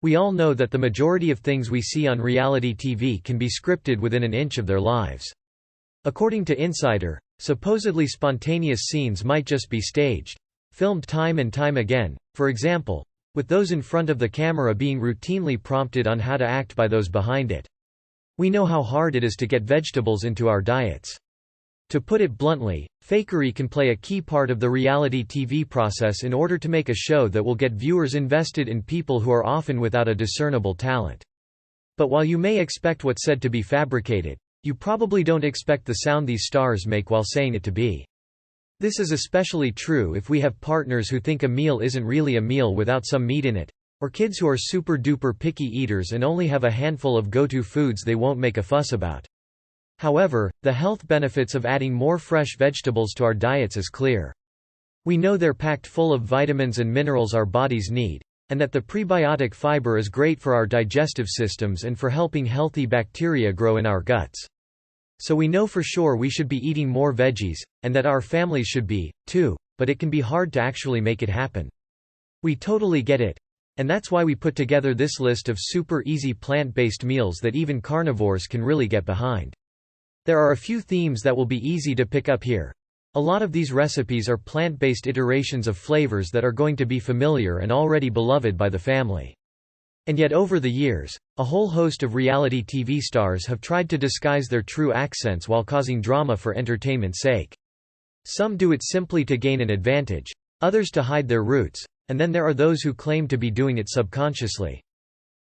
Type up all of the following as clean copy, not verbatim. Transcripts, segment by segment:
We all know that the majority of things we see on reality TV can be scripted within an inch of their lives. According to Insider, supposedly spontaneous scenes might just be staged, filmed time and time again, for example, with those in front of the camera being routinely prompted on how to act by those behind it. We know how hard it is to get vegetables into our diets. To put it bluntly, fakery can play a key part of the reality TV process in order to make a show that will get viewers invested in people who are often without a discernible talent. But while you may expect what's said to be fabricated, you probably don't expect the sound these stars make while saying it to be. This is especially true if we have partners who think a meal isn't really a meal without some meat in it, or kids who are super-duper picky eaters and only have a handful of go-to foods they won't make a fuss about. However, the health benefits of adding more fresh vegetables to our diets is clear. We know they're packed full of vitamins and minerals our bodies need, and that the prebiotic fiber is great for our digestive systems and for helping healthy bacteria grow in our guts. So we know for sure we should be eating more veggies, and that our families should be, too, but it can be hard to actually make it happen. We totally get it. And that's why we put together this list of super easy plant-based meals that even carnivores can really get behind. There are a few themes that will be easy to pick up here. A lot of these recipes are plant-based iterations of flavors that are going to be familiar and already beloved by the family. And yet over the years, a whole host of reality TV stars have tried to disguise their true accents while causing drama for entertainment's sake. Some do it simply to gain an advantage, others to hide their roots, and then there are those who claim to be doing it subconsciously.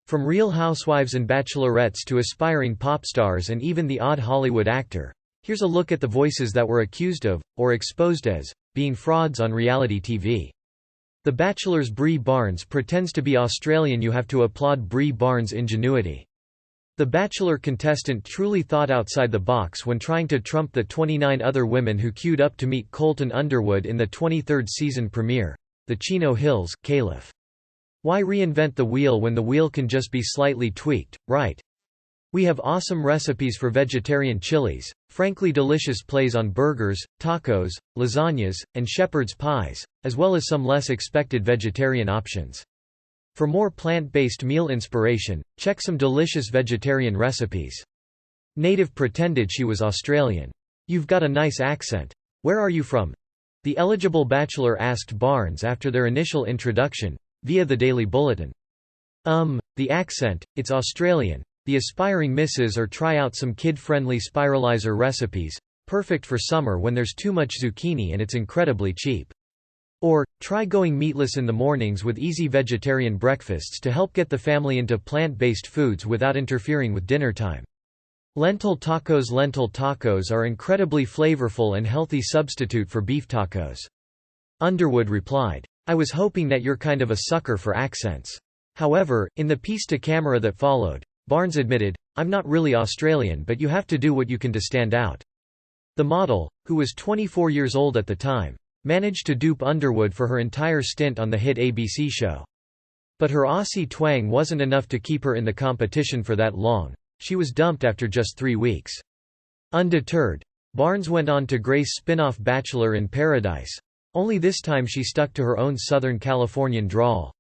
From Real Housewives and bachelorettes to aspiring pop stars and even the odd Hollywood actor, here's a look at the voices that were accused of, or exposed as, being frauds on reality TV. The Bachelor's Brie Barnes pretends to be Australian. You have to applaud Brie Barnes' ingenuity. The Bachelor contestant truly thought outside the box when trying to trump the 29 other women who queued up to meet Colton Underwood in the 23rd season premiere, The Chino Hills, Caliph. Why reinvent the wheel when the wheel can just be slightly tweaked, right? We have awesome recipes for vegetarian chilies, frankly delicious plays on burgers, tacos, lasagnas, and shepherd's pies, as well as some less expected vegetarian options. For more plant-based meal inspiration, check some delicious vegetarian recipes. Native pretended she was Australian. "You've got a nice accent. Where are you from?" the eligible bachelor asked Barnes after their initial introduction, via the Daily Bulletin. The accent, it's Australian. The aspiring misses or try out some kid-friendly spiralizer recipes, perfect for summer when there's too much zucchini and it's incredibly cheap. Or, try going meatless in the mornings with easy vegetarian breakfasts to help get the family into plant-based foods without interfering with dinner time. Lentil tacos are incredibly flavorful and healthy substitute for beef tacos. Underwood replied, "I was hoping that you're kind of a sucker for accents." However, in the piece to camera that followed, Barnes admitted, "I'm not really Australian, but you have to do what you can to stand out." The model, who was 24 years old at the time, managed to dupe Underwood for her entire stint on the hit ABC show. But her Aussie twang wasn't enough to keep her in the competition for that long. She was dumped after just 3 weeks. Undeterred, Barnes went on to grace spin-off Bachelor in Paradise. Only this time she stuck to her own Southern Californian drawl.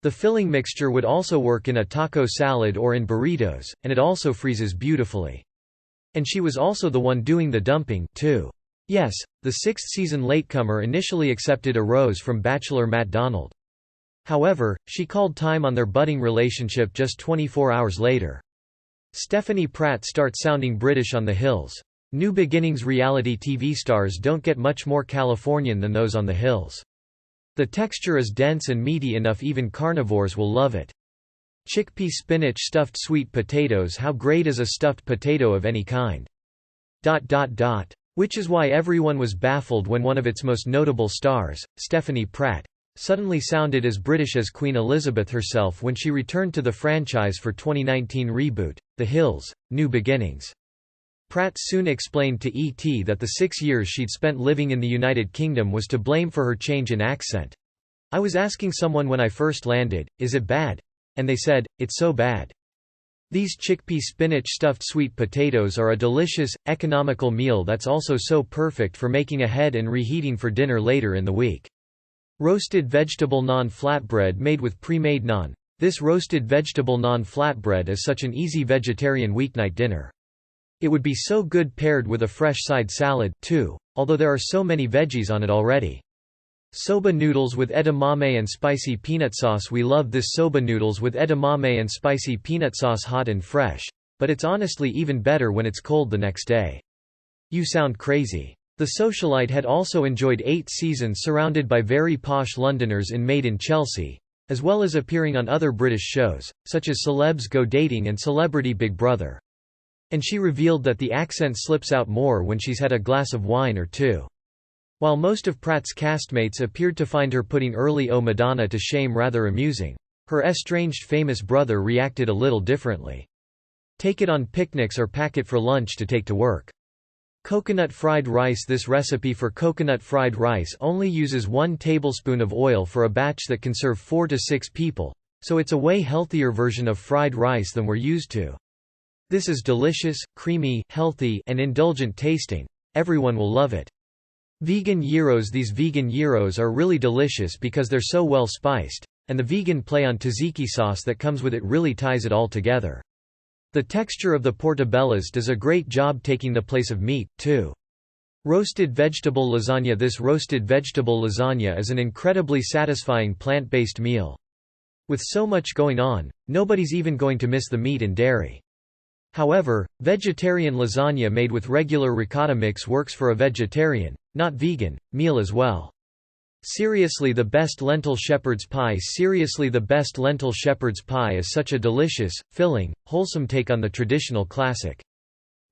The filling mixture would also work in a taco salad or in burritos, and it also freezes beautifully. And she was also the one doing the dumping, too. Yes, the 6th-season latecomer initially accepted a rose from Bachelor Matt Donald. However, she called time on their budding relationship just 24 hours later. Stephanie Pratt starts sounding British on the Hills. New Beginnings reality TV stars don't get much more Californian than those on the Hills. The texture is dense and meaty enough even carnivores will love it. Chickpea spinach stuffed sweet potatoes. How great is a stuffed potato of any kind? Which is why everyone was baffled when one of its most notable stars, Stephanie Pratt, suddenly sounded as British as Queen Elizabeth herself when she returned to the franchise for 2019 reboot, The Hills, New Beginnings. Pratt soon explained to ET that the 6 years she'd spent living in the United Kingdom was to blame for her change in accent. "I was asking someone when I first landed, is it bad? And they said, it's so bad." These chickpea spinach stuffed sweet potatoes are a delicious, economical meal that's also so perfect for making ahead and reheating for dinner later in the week. Roasted vegetable naan flatbread made with pre-made naan. This roasted vegetable non-flatbread is such an easy vegetarian weeknight dinner. It would be so good paired with a fresh side salad, too, although there are so many veggies on it already. Soba noodles with edamame and spicy peanut sauce. We love this soba noodles with edamame and spicy peanut sauce hot and fresh, but it's honestly even better when it's cold the next day. You sound crazy. The socialite had also enjoyed 8 seasons surrounded by very posh Londoners in Made in Chelsea, as well as appearing on other British shows, such as Celebs Go Dating and Celebrity Big Brother. And she revealed that the accent slips out more when she's had a glass of wine or two. While most of Pratt's castmates appeared to find her putting early "Oh Madonna" to shame rather amusing, her estranged famous brother reacted a little differently. Take it on picnics or pack it for lunch to take to work. Coconut fried rice. This recipe for coconut fried rice only uses 1 tablespoon of oil for a batch that can serve 4 to 6 people, so it's a way healthier version of fried rice than we're used to. This is delicious, creamy, healthy, and indulgent tasting. Everyone will love it. Vegan gyros. These vegan gyros are really delicious because they're so well spiced, and the vegan play on tzatziki sauce that comes with it really ties it all together. The texture of the portobellas does a great job taking the place of meat, too. Roasted vegetable lasagna. This roasted vegetable lasagna is an incredibly satisfying plant-based meal. With so much going on, nobody's even going to miss the meat and dairy. However, vegetarian lasagna made with regular ricotta mix works for a vegetarian, not vegan, meal as well. Seriously, the best lentil shepherd's pie. Seriously, the best lentil shepherd's pie is such a delicious, filling, wholesome take on the traditional classic.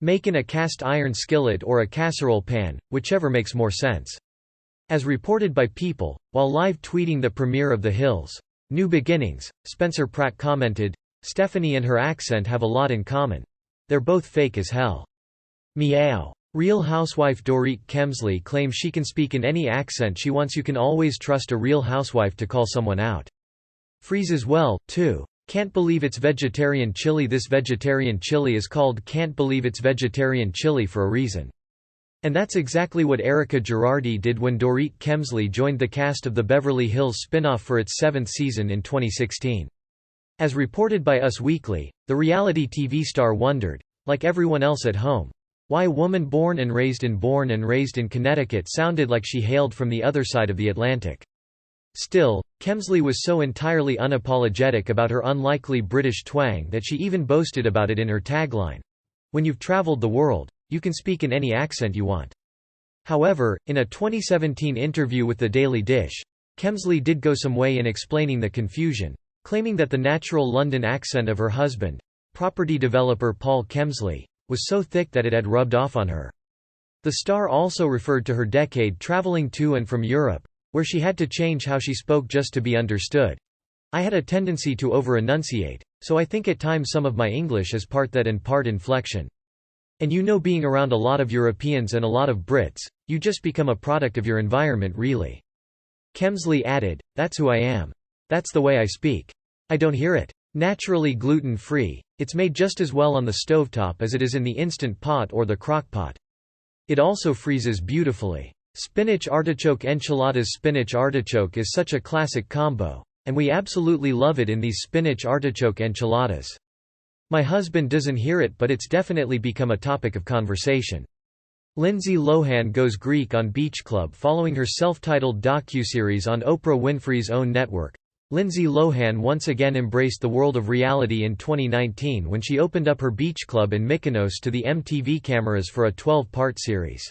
Make in a cast iron skillet or a casserole pan, whichever makes more sense. As reported by People, while live tweeting the premiere of The Hills' New Beginnings, Spencer Pratt commented, "Stephanie and her accent have a lot in common. They're both fake as hell. Meow." Real Housewife Dorit Kemsley claims she can speak in any accent she wants. You can always trust a real housewife to call someone out. Freezes well, too. Can't believe it's vegetarian chili. This vegetarian chili is called Can't Believe It's Vegetarian Chili for a reason. And that's exactly what Erica Girardi did when Dorit Kemsley joined the cast of the Beverly Hills spin-off for its 7th season in 2016. As reported by Us Weekly, the reality TV star wondered, like everyone else at home, why a woman born and raised in Connecticut sounded like she hailed from the other side of the Atlantic. Still, Kemsley was so entirely unapologetic about her unlikely British twang that she even boasted about it in her tagline. When you've traveled the world, you can speak in any accent you want. However, in a 2017 interview with The Daily Dish, Kemsley did go some way in explaining the confusion, claiming that the natural London accent of her husband, property developer Paul Kemsley, was so thick that it had rubbed off on her. The star also referred to her decade traveling to and from Europe, where she had to change how she spoke just to be understood. "I had a tendency to over-enunciate, so I think at times some of my English is part that and part inflection. And being around a lot of Europeans and a lot of Brits, you just become a product of your environment really." Kemsley added, "That's who I am. That's the way I speak. I don't hear it. Naturally gluten-free, it's made just as well on the stovetop as it is in the Instant Pot or the crock-pot. It also freezes beautifully." Spinach artichoke enchiladas. Spinach artichoke is such a classic combo, and we absolutely love it in these spinach artichoke enchiladas. My husband doesn't hear it, but it's definitely become a topic of conversation. Lindsay Lohan goes Greek on Beach Club. Following her self-titled docuseries on Oprah Winfrey's own network, Lindsay Lohan once again embraced the world of reality in 2019 when she opened up her beach club in Mykonos to the MTV cameras for a 12-part series.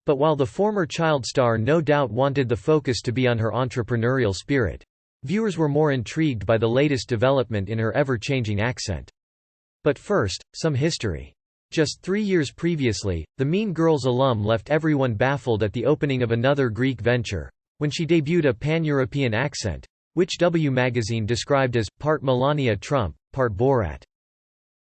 But while the former child star no doubt wanted the focus to be on her entrepreneurial spirit, viewers were more intrigued by the latest development in her ever-changing accent. But first, some history. Just 3 years previously, the Mean Girls alum left everyone baffled at the opening of another Greek venture, when she debuted a pan-European accent, which W magazine described as part Melania Trump, part Borat.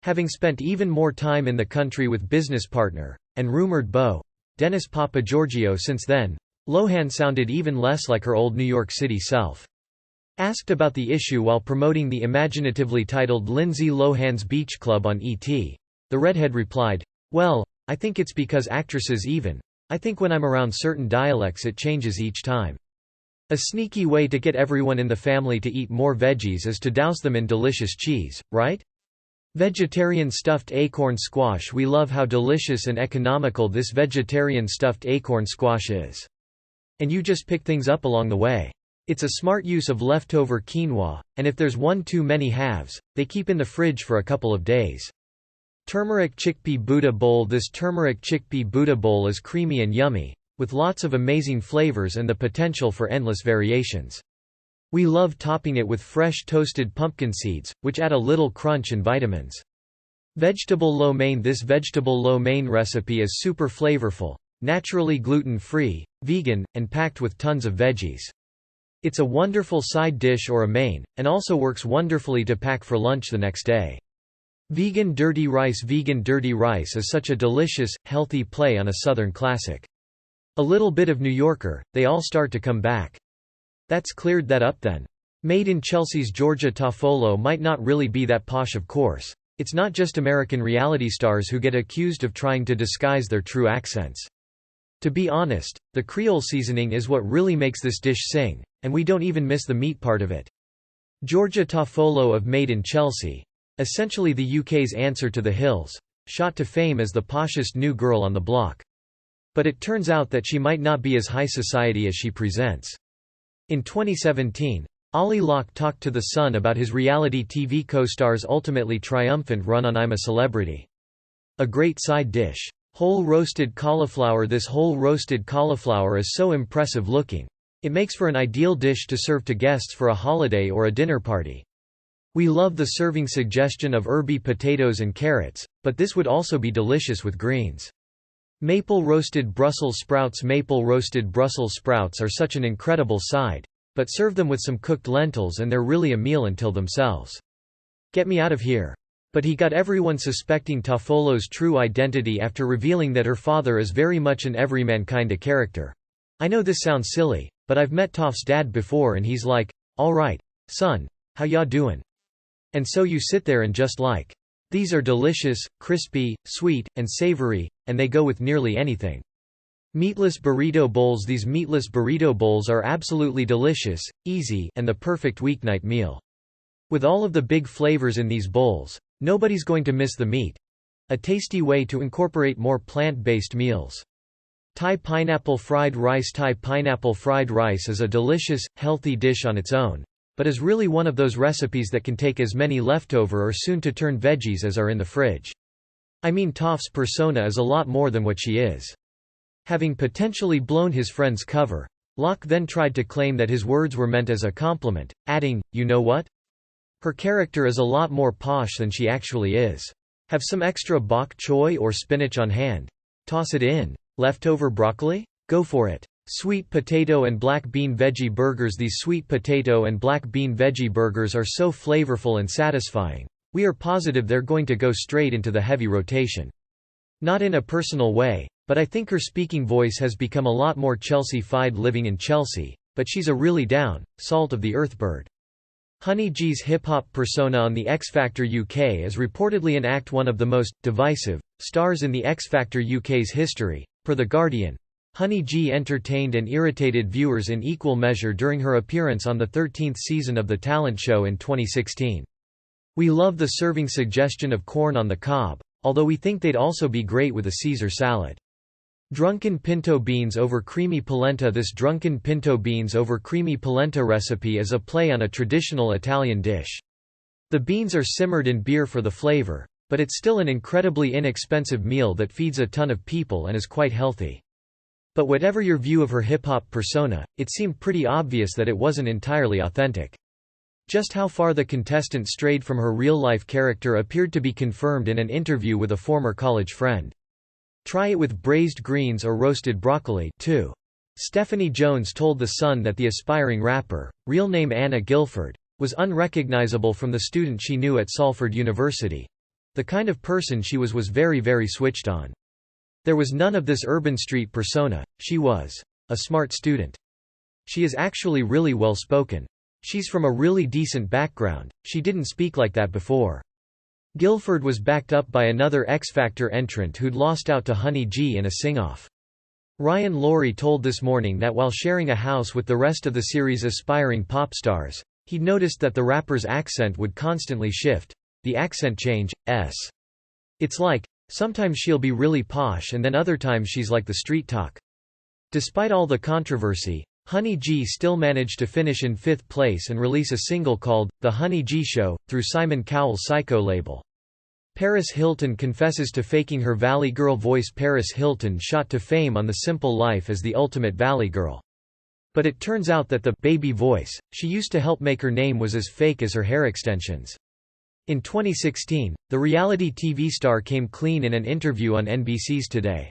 Having spent even more time in the country with business partner, and rumored beau, Dennis Papageorgiou since then, Lohan sounded even less like her old New York City self. Asked about the issue while promoting the imaginatively titled Lindsay Lohan's Beach Club on ET, the redhead replied, "Well, I think it's because actresses I think when I'm around certain dialects it changes each time." A sneaky way to get everyone in the family to eat more veggies is to douse them in delicious cheese, right? Vegetarian stuffed acorn squash. We love how delicious and economical this vegetarian stuffed acorn squash is. And you just pick things up along the way. It's a smart use of leftover quinoa, and if there's one too many halves, they keep in the fridge for a couple of days. Turmeric chickpea Buddha bowl. This turmeric chickpea Buddha bowl is creamy and yummy, with lots of amazing flavors and the potential for endless variations. We love topping it with fresh toasted pumpkin seeds, which add a little crunch and vitamins. Vegetable lo mein. This vegetable lo mein recipe is super flavorful, naturally gluten-free, vegan, and packed with tons of veggies. It's a wonderful side dish or a main, and also works wonderfully to pack for lunch the next day. Vegan dirty rice. Vegan dirty rice is such a delicious, healthy play on a Southern classic. A little bit of New Yorker, they all start to come back. That's cleared that up then. Made in Chelsea's Georgia. Toffolo might not really be that posh, of course. It's not just American reality stars who get accused of trying to disguise their true accents. To be honest, the Creole seasoning is what really makes this dish sing, and we don't even miss the meat part of it. Georgia Toffolo of Made in Chelsea. Essentially the UK's answer to The Hills, shot to fame as the poshest new girl on the block. But it turns out that she might not be as high society as she presents. In 2017, Ollie Locke talked to The Sun about his reality TV co-star's ultimately triumphant run on I'm a Celebrity. A great side dish. Whole roasted cauliflower. This whole roasted cauliflower is so impressive looking. It makes for an ideal dish to serve to guests for a holiday or a dinner party. We love the serving suggestion of herby potatoes and carrots, but this would also be delicious with greens. Maple roasted Brussels sprouts. Maple roasted Brussels sprouts are such an incredible side, but serve them with some cooked lentils and they're really a meal until themselves. Get me out of here. But he got everyone suspecting Toffolo's true identity after revealing that her father is very much an everyman kinda character. I know this sounds silly, but I've met Toff's dad before and he's like, "Alright, son, how ya doin'?" And so you sit there and just like. These are delicious, crispy, sweet, and savory, and they go with nearly anything. Meatless burrito bowls. These meatless burrito bowls are absolutely delicious, easy, and the perfect weeknight meal. With all of the big flavors in these bowls, nobody's going to miss the meat. A tasty way to incorporate more plant-based meals. Thai pineapple fried rice. Thai pineapple fried rice is a delicious, healthy dish on its own, but is really one of those recipes that can take as many leftover or soon-to-turn veggies as are in the fridge. I mean, Toff's persona is a lot more than what she is. Having potentially blown his friend's cover, Locke then tried to claim that his words were meant as a compliment, adding, "You know what? Her character is a lot more posh than she actually is. Have some extra bok choy or spinach on hand. Toss it in. Leftover broccoli? Go for it." Sweet potato and black bean veggie burgers. These sweet potato and black bean veggie burgers are so flavorful and satisfying. We are positive they're going to go straight into the heavy rotation. Not in a personal way, but I think her speaking voice has become a lot more Chelsea-fied living in Chelsea, but she's a really down, salt-of-the-earth bird. Honey G's hip-hop persona on The X Factor UK is reportedly in Act 1 of the most divisive stars in The X Factor UK's history, per The Guardian. Honey G entertained and irritated viewers in equal measure during her appearance on the 13th season of the talent show in 2016. We love the serving suggestion of corn on the cob, although we think they'd also be great with a Caesar salad. Drunken pinto beans over creamy polenta. This drunken pinto beans over creamy polenta recipe is a play on a traditional Italian dish. The beans are simmered in beer for the flavor, but it's still an incredibly inexpensive meal that feeds a ton of people and is quite healthy. But whatever your view of her hip-hop persona, it seemed pretty obvious that it wasn't entirely authentic. Just how far the contestant strayed from her real-life character appeared to be confirmed in an interview with a former college friend. Try it with braised greens or roasted broccoli, too. Stephanie Jones told The Sun that the aspiring rapper, real name Anna Guilford, was unrecognizable from the student she knew at Salford University. The kind of person she was very, very switched on. There was none of this urban street persona. She was a smart student. She is actually really well spoken. She's from a really decent background. She didn't speak like that before. Guilford was backed up by another X Factor entrant who'd lost out to Honey G in a sing-off. Ryan Laurie told This Morning that while sharing a house with the rest of the series' aspiring pop stars, he'd noticed that the rapper's accent would constantly shift. The accent change, It's like, sometimes she'll be really posh and then other times she's like the street talk. Despite all the controversy, Honey G still managed to finish in 5th place and release a single called The Honey G Show through Simon Cowell's Psycho label. Paris Hilton confesses to faking her Valley Girl voice. Paris Hilton shot to fame on The Simple Life as the ultimate Valley Girl. But it turns out that the baby voice she used to help make her name was as fake as her hair extensions. In 2016, the reality TV star came clean in an interview on NBC's Today.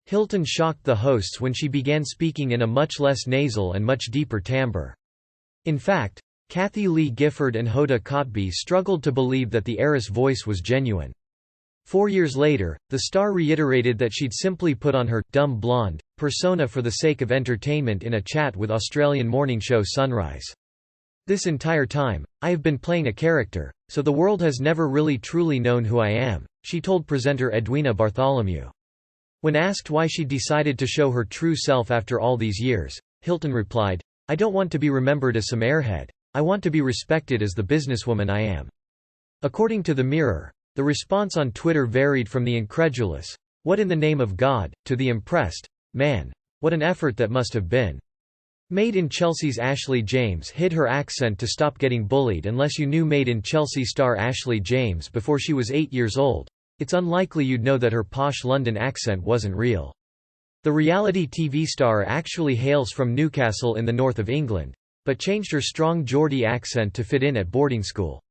Hilton shocked the hosts when she began speaking in a much less nasal and much deeper timbre. In fact, Kathy Lee Gifford and Hoda Kotb struggled to believe that the heiress' voice was genuine. 4 years later, the star reiterated that she'd simply put on her dumb blonde persona for the sake of entertainment in a chat with Australian morning show Sunrise. This entire time, I have been playing a character, so the world has never really truly known who I am, she told presenter Edwina Bartholomew. When asked why she decided to show her true self after all these years, Hilton replied, "I don't want to be remembered as some airhead. I want to be respected as the businesswoman I am." According to The Mirror, the response on Twitter varied from the incredulous, "What in the name of God?" to the impressed, "Man, what an effort that must have been." Made in Chelsea's Ashley James hid her accent to stop getting bullied. Unless you knew Made in Chelsea star Ashley James before she was 8 years old, it's unlikely you'd know that her posh London accent wasn't real. The reality TV star actually hails from Newcastle in the north of England, but changed her strong Geordie accent to fit in at boarding school.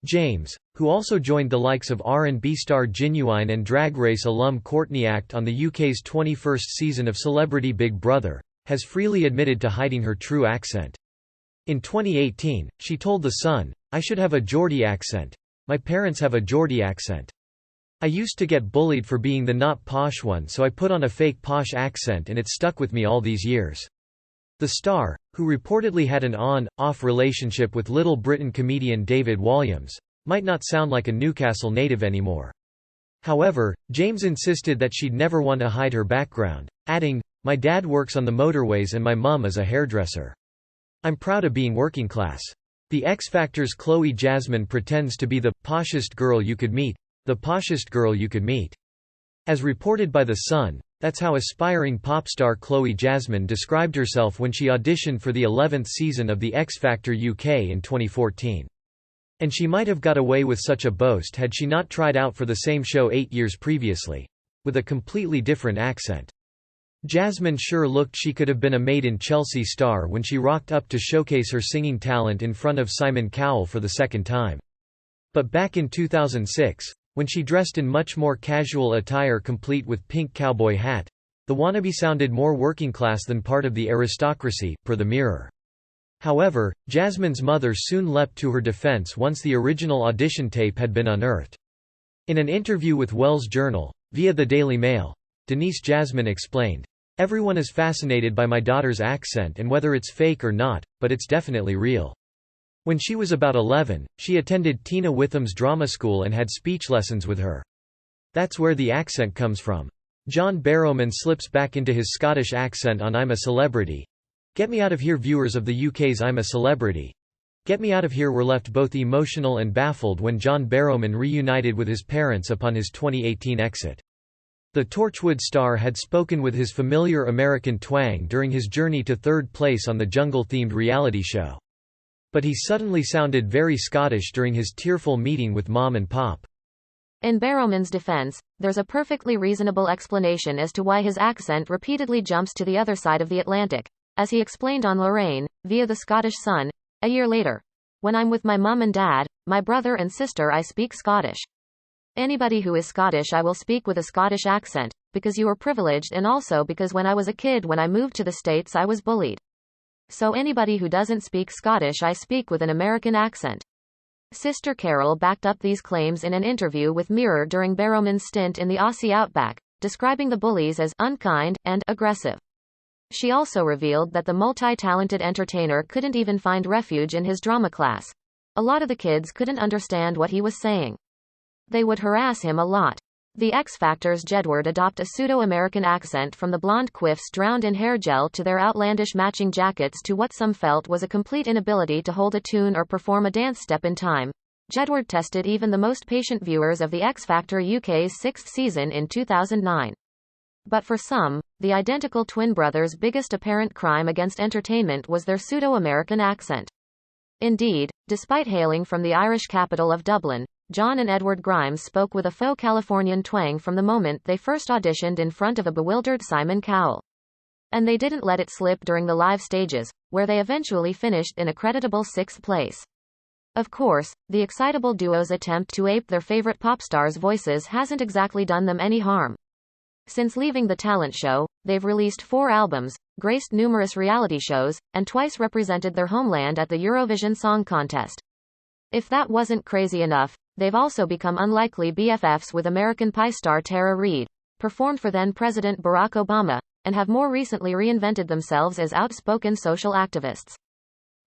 James, who also joined the likes of R&B star Ginuwine and Drag Race alum Courtney Act on the UK's 21st season of Celebrity Big Brother, has freely admitted to hiding her true accent. In 2018, she told The Sun, "I should have a Geordie accent. My parents have a Geordie accent. I used to get bullied for being the not posh one, so I put on a fake posh accent and it stuck with me all these years." The star, who reportedly had an on-off relationship with Little Britain comedian David Walliams, might not sound like a Newcastle native anymore. However, James insisted that she'd never want to hide her background, adding, "My dad works on the motorways and my mum is a hairdresser. I'm proud of being working class." The X Factor's Chloe Jasmine pretends to be the poshest girl you could meet, the poshest girl you could meet. As reported by The Sun, that's how aspiring pop star Chloe Jasmine described herself when she auditioned for the 11th season of the X Factor UK in 2014. And she might have got away with such a boast had she not tried out for the same show 8 years previously, with a completely different accent. Jasmine sure looked she could have been a Made in Chelsea star when she rocked up to showcase her singing talent in front of Simon Cowell for the second time. But back in 2006, when she dressed in much more casual attire complete with pink cowboy hat, the wannabe sounded more working class than part of the aristocracy, per The Mirror. However, Jasmine's mother soon leapt to her defense once the original audition tape had been unearthed. In an interview with Wells Journal, via the Daily Mail, Denise Jasmine explained, "Everyone is fascinated by my daughter's accent and whether it's fake or not, but it's definitely real. When she was about 11, she attended Tina Witham's drama school and had speech lessons with her. That's where the accent comes from." John Barrowman slips back into his Scottish accent on I'm a Celebrity. "Get me out of here." Viewers of the UK's I'm a Celebrity. Get Me Out of Here were left both emotional and baffled when John Barrowman reunited with his parents upon his 2018 exit. The Torchwood star had spoken with his familiar American twang during his journey to third place on the jungle-themed reality show. But he suddenly sounded very Scottish during his tearful meeting with Mom and Pop. In Barrowman's defense, there's a perfectly reasonable explanation as to why his accent repeatedly jumps to the other side of the Atlantic, as he explained on Lorraine, via The Scottish Sun, a year later. "When I'm with my mum and dad, my brother and sister, I speak Scottish. Anybody who is Scottish, I will speak with a Scottish accent, because you are privileged and also because when I was a kid when I moved to the States I was bullied. So anybody who doesn't speak Scottish, I speak with an American accent." Sister Carol backed up these claims in an interview with Mirror during Barrowman's stint in the Aussie Outback, describing the bullies as unkind and aggressive. She also revealed that the multi-talented entertainer couldn't even find refuge in his drama class. A lot of the kids couldn't understand what he was saying. They would harass him a lot. The X Factor's Jedward adopt a pseudo-American accent from the blonde quiffs drowned in hair gel to their outlandish matching jackets to what some felt was a complete inability to hold a tune or perform a dance step in time. Jedward tested even the most patient viewers of The X Factor UK's sixth season in 2009. But for some, the identical twin brothers' biggest apparent crime against entertainment was their pseudo-American accent. Indeed, despite hailing from the Irish capital of Dublin, John and Edward Grimes spoke with a faux Californian twang from the moment they first auditioned in front of a bewildered Simon Cowell. And they didn't let it slip during the live stages, where they eventually finished in a creditable sixth place. Of course, the excitable duo's attempt to ape their favorite pop stars' voices hasn't exactly done them any harm. Since leaving the talent show, they've released 4 albums, graced numerous reality shows, and twice represented their homeland at the Eurovision Song Contest. If that wasn't crazy enough, they've also become unlikely BFFs with American Pie star Tara Reid, performed for then-President Barack Obama, and have more recently reinvented themselves as outspoken social activists.